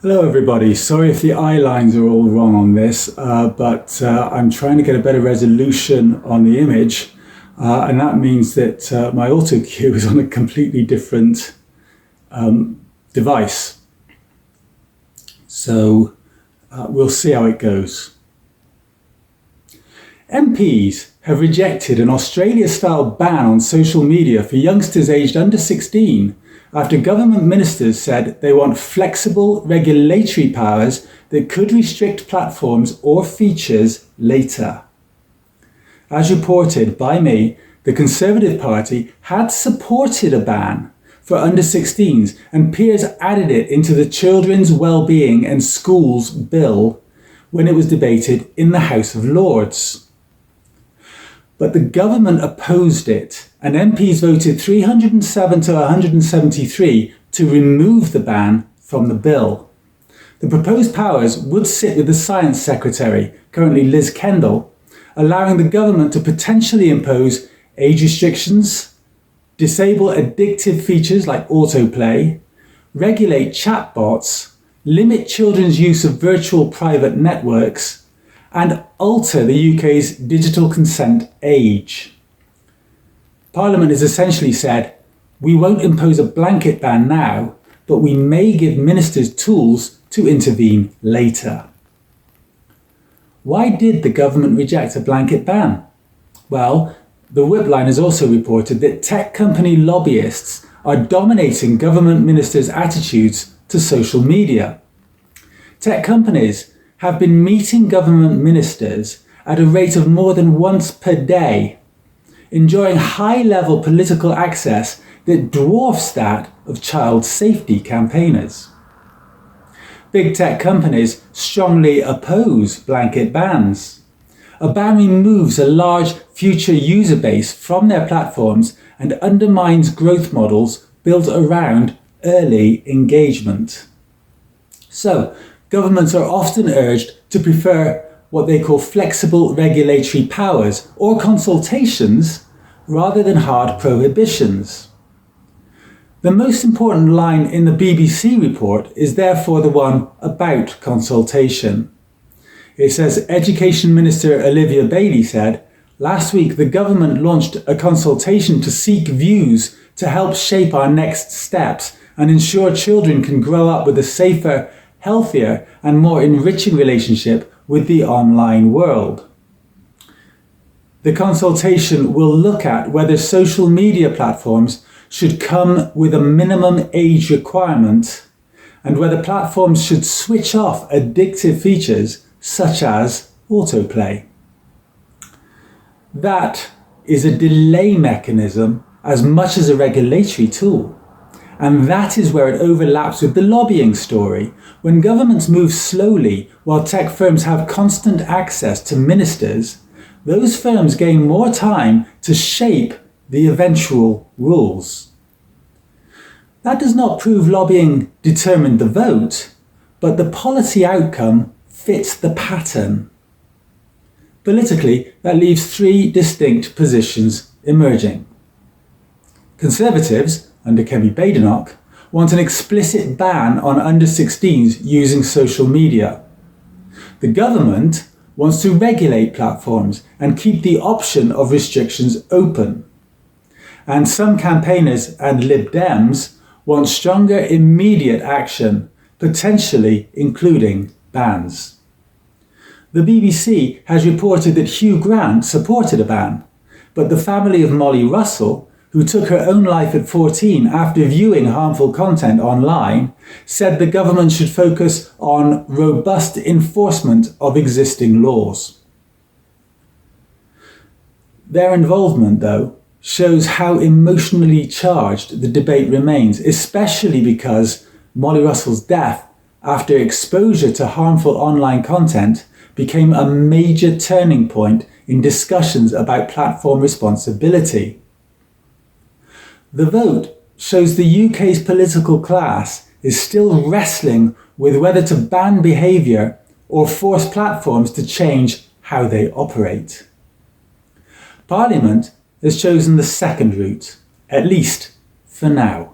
Hello everybody, sorry if the eye lines are all wrong on this, but I'm trying to get a better resolution on the image, and that means that my auto cue is on a completely different device. So we'll see how it goes. MPs have rejected an Australia-style ban on social media for youngsters aged under 16 after government ministers said they want flexible regulatory powers that could restrict platforms or features later. As reported by me, the Conservative Party had supported a ban for under 16s, and peers added it into the Children's Wellbeing and Schools Bill when it was debated in the House of Lords. But the government opposed it, and MPs voted 307 to 173 to remove the ban from the bill. The proposed powers would sit with the Science Secretary, currently Liz Kendall, allowing the government to potentially impose age restrictions, disable addictive features like autoplay, regulate chatbots, limit children's use of virtual private networks, and alter the UK's digital consent age. Parliament has essentially said, we won't impose a blanket ban now, but we may give ministers tools to intervene later. Why did the government reject a blanket ban? Well, the Whip line has also reported that tech company lobbyists are dominating government ministers' attitudes to social media. Tech companies have been meeting government ministers at a rate of more than once per day, enjoying high-level political access that dwarfs that of child safety campaigners. Big tech companies strongly oppose blanket bans. A ban removes a large future user base from their platforms and undermines growth models built around early engagement. So, governments are often urged to prefer what they call flexible regulatory powers or consultations rather than hard prohibitions. The most important line in the BBC report is therefore the one about consultation. It says Education Minister Olivia Bailey said, "Last week the government launched a consultation to seek views to help shape our next steps and ensure children can grow up with a safer, healthier and more enriching relationship with the online world." The consultation will look at whether social media platforms should come with a minimum age requirement and whether platforms should switch off addictive features such as autoplay. That is a delay mechanism as much as a regulatory tool. And that is where it overlaps with the lobbying story. When governments move slowly while tech firms have constant access to ministers, those firms gain more time to shape the eventual rules. That does not prove lobbying determined the vote, but the policy outcome fits the pattern. Politically, that leaves three distinct positions emerging. Conservatives, under Kemi Badenoch, want an explicit ban on under 16s using social media. The government wants to regulate platforms and keep the option of restrictions open. And some campaigners and Lib Dems want stronger immediate action, potentially including bans. The BBC has reported that Hugh Grant supported a ban, but the family of Molly Russell, who took her own life at 14 after viewing harmful content online, said the government should focus on robust enforcement of existing laws. Their involvement, though, shows how emotionally charged the debate remains, especially because Molly Russell's death after exposure to harmful online content became a major turning point in discussions about platform responsibility. The vote shows the UK's political class is still wrestling with whether to ban behaviour or force platforms to change how they operate. Parliament has chosen the second route, at least for now.